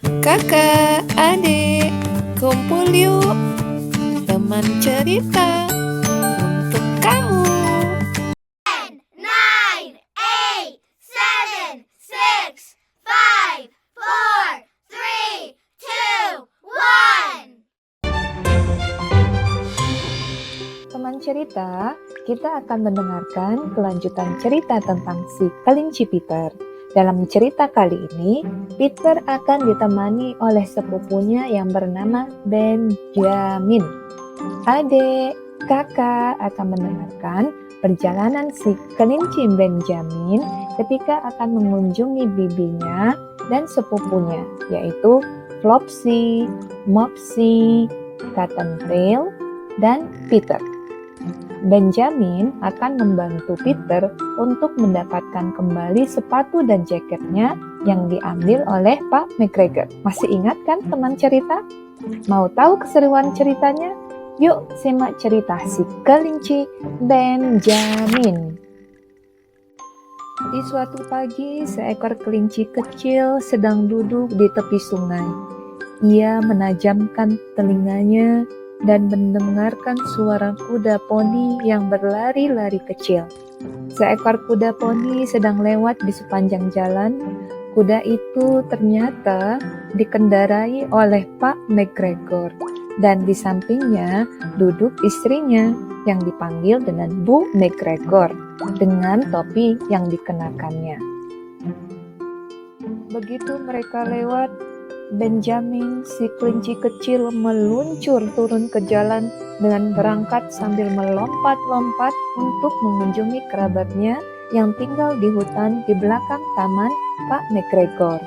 Kakak, adik, kumpul yuk, teman cerita untuk kamu. 9, 8, 7, 6, 5, 4, 3, 2, 1. Teman cerita, kita akan mendengarkan kelanjutan cerita tentang si kelinci Peter. Dalam cerita kali ini, Peter akan ditemani oleh sepupunya yang bernama Benjamin. Adik, kakak akan mendengarkan perjalanan si kelinci Benjamin ketika akan mengunjungi bibinya dan sepupunya, yaitu Flopsy, Mopsy, Cottontail, dan Peter. Benjamin akan membantu Peter untuk mendapatkan kembali sepatu dan jaketnya yang diambil oleh Pak McGregor. Masih ingat kan teman cerita? Mau tahu keseruan ceritanya? Yuk simak cerita si kelinci Benjamin. Di suatu pagi, seekor kelinci kecil sedang duduk di tepi sungai. Ia menajamkan telinganya dan mendengarkan suara kuda poni yang berlari-lari kecil. Seekor kuda poni sedang lewat di sepanjang jalan. Kuda itu ternyata dikendarai oleh Pak McGregor, dan di sampingnya duduk istrinya yang dipanggil dengan Bu McGregor dengan topi yang dikenakannya. Begitu mereka lewat, Benjamin, si kelinci kecil, meluncur turun ke jalan dengan berangkat sambil melompat-lompat untuk mengunjungi kerabatnya yang tinggal di hutan di belakang taman Pak McGregor.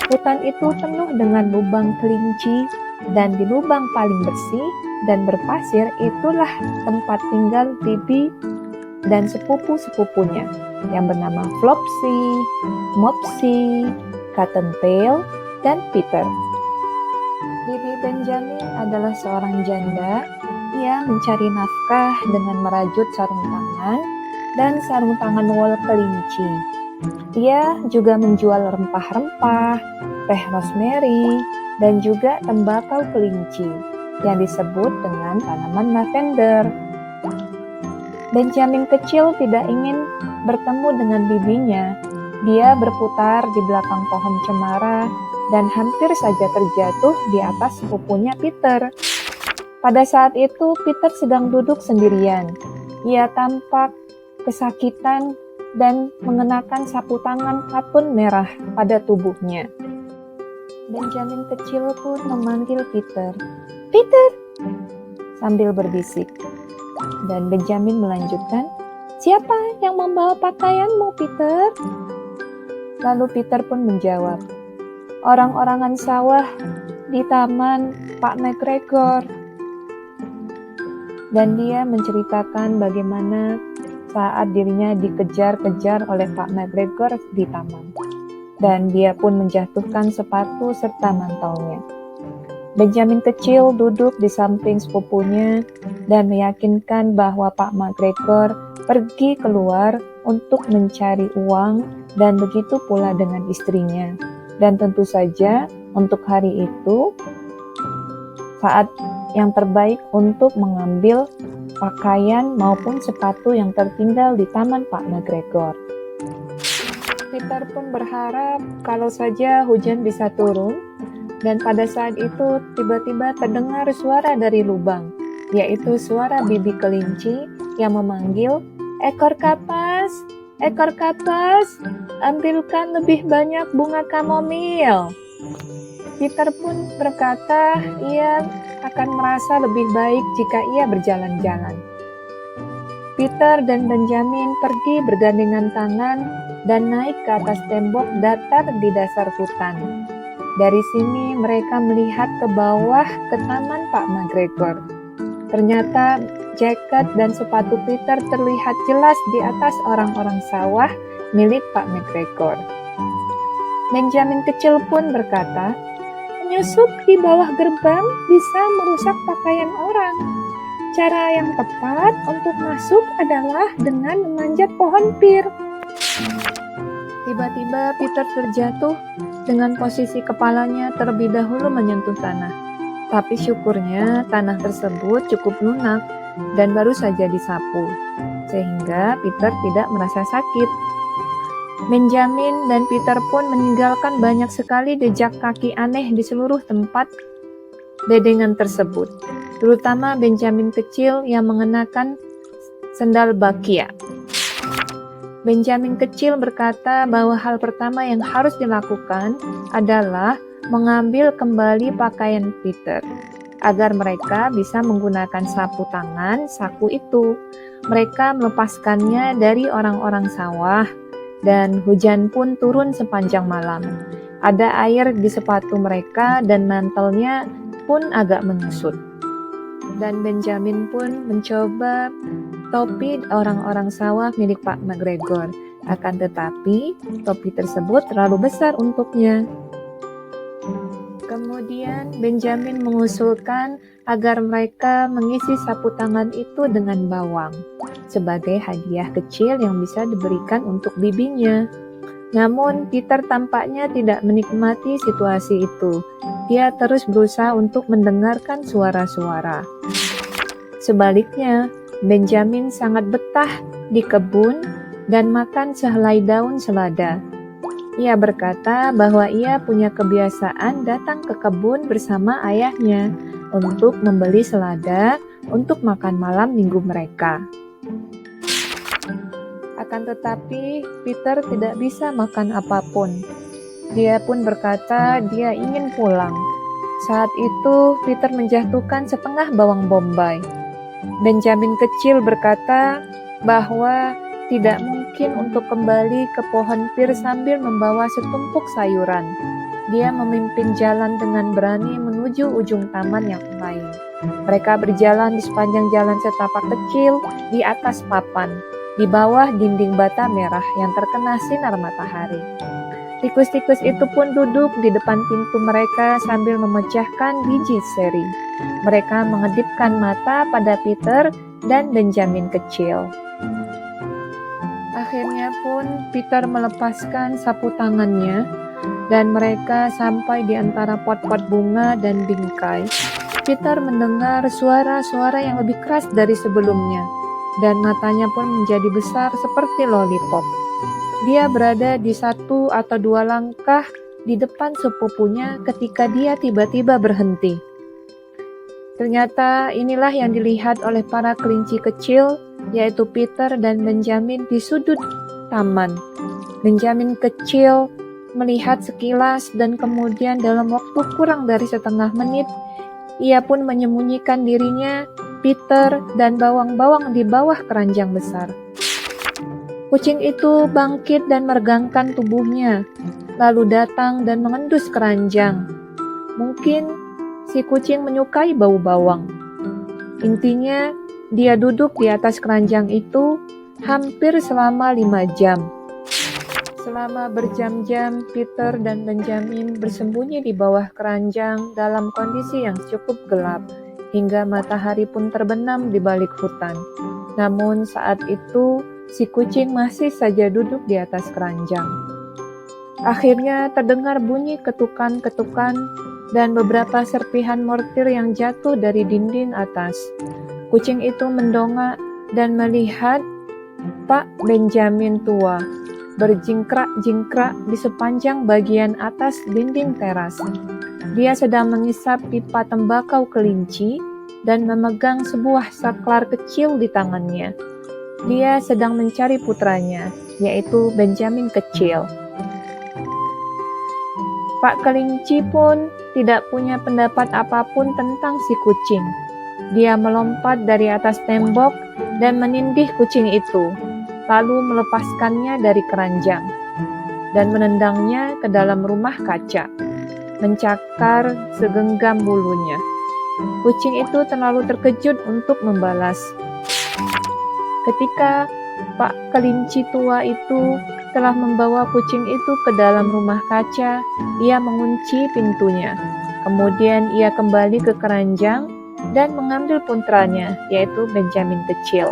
Hutan itu penuh dengan lubang kelinci, dan di lubang paling bersih dan berpasir itulah tempat tinggal bibi dan sepupu-sepupunya yang bernama Flopsy, Mopsy, Cottontail, dan Peter. Bibi Benjamin adalah seorang janda. Ia mencari nafkah dengan merajut sarung tangan dan sarung tangan wol kelinci. Ia juga menjual rempah-rempah, teh rosemary, dan juga tembakau kelinci yang disebut dengan tanaman lavender. Benjamin kecil tidak ingin bertemu dengan bibinya. Dia berputar di belakang pohon cemara dan hampir saja terjatuh di atas sepupunya Peter. Pada saat itu, Peter sedang duduk sendirian. Ia tampak kesakitan dan mengenakan sapu tangan katun merah pada tubuhnya. Benjamin kecil pun memanggil Peter, "Peter!" sambil berbisik. Dan Benjamin melanjutkan, "Siapa yang membawa pakaianmu, Peter?" Lalu Peter pun menjawab, "Orang-orangan sawah di taman Pak McGregor." Dan dia menceritakan bagaimana saat dirinya dikejar-kejar oleh Pak McGregor di taman. Dan dia pun menjatuhkan sepatu serta mantaunya. Benjamin kecil duduk di samping sepupunya dan meyakinkan bahwa Pak McGregor pergi keluar untuk mencari uang, dan begitu pula dengan istrinya. Dan tentu saja untuk hari itu saat yang terbaik untuk mengambil pakaian maupun sepatu yang tertinggal di taman Pak McGregor. Peter pun berharap kalau saja hujan bisa turun, dan pada saat itu tiba-tiba terdengar suara dari lubang, yaitu suara bibi kelinci yang memanggil, "Ekor kapas, ekor kapas, ambilkan lebih banyak bunga kamomil." Peter pun berkata ia akan merasa lebih baik jika ia berjalan-jalan. Peter dan Benjamin pergi bergandengan tangan dan naik ke atas tembok datar di dasar hutan. Dari sini mereka melihat ke bawah ke taman Pak McGregor. Ternyata jaket dan sepatu Peter terlihat jelas di atas orang-orang sawah milik Pak McGregor. Benjamin kecil pun berkata, "Menyusup di bawah gerbang bisa merusak pakaian orang. Cara yang tepat untuk masuk adalah dengan memanjat pohon pir." Tiba-tiba Peter terjatuh dengan posisi kepalanya terlebih dahulu menyentuh tanah. Tapi syukurnya tanah tersebut cukup lunak dan baru saja disapu, sehingga Peter tidak merasa sakit. Benjamin dan Peter pun meninggalkan banyak sekali jejak kaki aneh di seluruh tempat bedengan tersebut, terutama Benjamin kecil yang mengenakan sendal bakia. Benjamin kecil berkata bahwa hal pertama yang harus dilakukan adalah mengambil kembali pakaian Peter, agar mereka bisa menggunakan sapu tangan saku itu. Mereka melepaskannya dari orang-orang sawah, dan hujan pun turun sepanjang malam. Ada air di sepatu mereka dan mantelnya pun agak menyusut. Dan Benjamin pun mencoba topi orang-orang sawah milik Pak McGregor. Akan tetapi, topi tersebut terlalu besar untuknya. Kemudian Benjamin mengusulkan agar mereka mengisi sapu tangan itu dengan bawang, sebagai hadiah kecil yang bisa diberikan untuk bibinya. Namun Peter tampaknya tidak menikmati situasi itu. Dia terus berusaha untuk mendengarkan suara-suara. Sebaliknya, Benjamin sangat betah di kebun dan makan sehelai daun selada. Ia berkata bahwa ia punya kebiasaan datang ke kebun bersama ayahnya untuk membeli selada untuk makan malam minggu mereka. Akan tetapi, Peter tidak bisa makan apapun. Dia pun berkata dia ingin pulang. Saat itu, Peter menjatuhkan setengah bawang bombay. Benjamin kecil berkata bahwa tidak mungkin untuk kembali ke pohon pir sambil membawa setumpuk sayuran. Dia memimpin jalan dengan berani menuju ujung taman yang lain. Mereka berjalan di sepanjang jalan setapak kecil di atas papan, di bawah dinding bata merah yang terkena sinar matahari. Tikus-tikus itu pun duduk di depan pintu mereka sambil memecahkan biji seri. Mereka mengedipkan mata pada Peter dan Benjamin kecil. Akhirnya pun Peter melepaskan sapu tangannya dan mereka sampai di antara pot-pot bunga dan bingkai. Peter mendengar suara-suara yang lebih keras dari sebelumnya dan matanya pun menjadi besar seperti lollipop. Dia berada di 1 atau 2 langkah di depan sepupunya ketika dia tiba-tiba berhenti. Ternyata inilah yang dilihat oleh para kelinci kecil, yaitu Peter dan Benjamin di sudut taman. Benjamin kecil melihat sekilas dan kemudian dalam waktu kurang dari setengah menit, ia pun menyembunyikan dirinya, Peter, dan bawang-bawang di bawah keranjang besar. Kucing itu bangkit dan meregangkan tubuhnya, lalu datang dan mengendus keranjang. Mungkin si kucing menyukai bau bawang. Intinya, dia duduk di atas keranjang itu hampir selama 5 jam. Selama berjam-jam, Peter dan Benjamin bersembunyi di bawah keranjang dalam kondisi yang cukup gelap, hingga matahari pun terbenam di balik hutan. Namun saat itu, si kucing masih saja duduk di atas keranjang. Akhirnya terdengar bunyi ketukan-ketukan dan beberapa serpihan mortir yang jatuh dari dinding atas. Kucing itu mendongak dan melihat Pak Benjamin tua berjingkrak-jingkrak di sepanjang bagian atas dinding teras. Dia sedang mengisap pipa tembakau kelinci dan memegang sebuah saklar kecil di tangannya. Dia sedang mencari putranya, yaitu Benjamin kecil. Pak Kelinci pun tidak punya pendapat apapun tentang si kucing. Dia melompat dari atas tembok dan menindih kucing itu, lalu melepaskannya dari keranjang dan menendangnya ke dalam rumah kaca, mencakar segenggam bulunya. Kucing itu terlalu terkejut untuk membalas. Ketika Pak Kelinci tua itu telah membawa kucing itu ke dalam rumah kaca, ia mengunci pintunya. Kemudian ia kembali ke keranjang dan mengambil putranya, yaitu Benjamin kecil,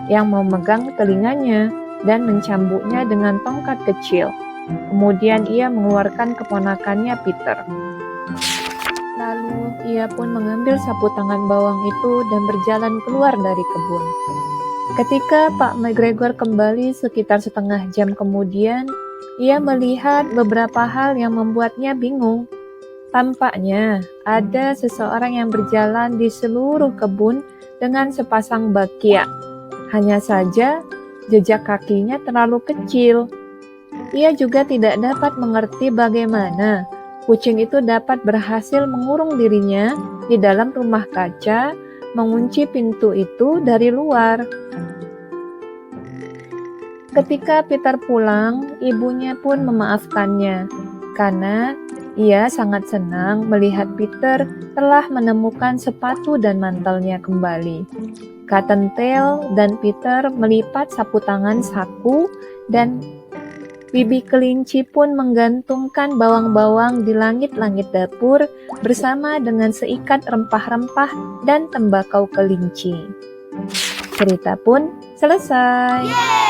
yang memegang telinganya dan mencambuknya dengan tongkat kecil. Kemudian ia mengeluarkan keponakannya Peter. Lalu ia pun mengambil sapu tangan bawang itu dan berjalan keluar dari kebun. Ketika Pak McGregor kembali sekitar setengah jam kemudian, ia melihat beberapa hal yang membuatnya bingung. Tampaknya ada seseorang yang berjalan di seluruh kebun dengan sepasang bakyak. Hanya saja jejak kakinya terlalu kecil. Ia juga tidak dapat mengerti bagaimana kucing itu dapat berhasil mengurung dirinya di dalam rumah kaca, mengunci pintu itu dari luar. Ketika Peter pulang, ibunya pun memaafkannya karena ia sangat senang melihat Peter telah menemukan sepatu dan mantelnya kembali. Cottontail dan Peter melipat sapu tangan saku dan Bibi kelinci pun menggantungkan bawang-bawang di langit-langit dapur bersama dengan seikat rempah-rempah dan tembakau kelinci. Cerita pun selesai. Yeay!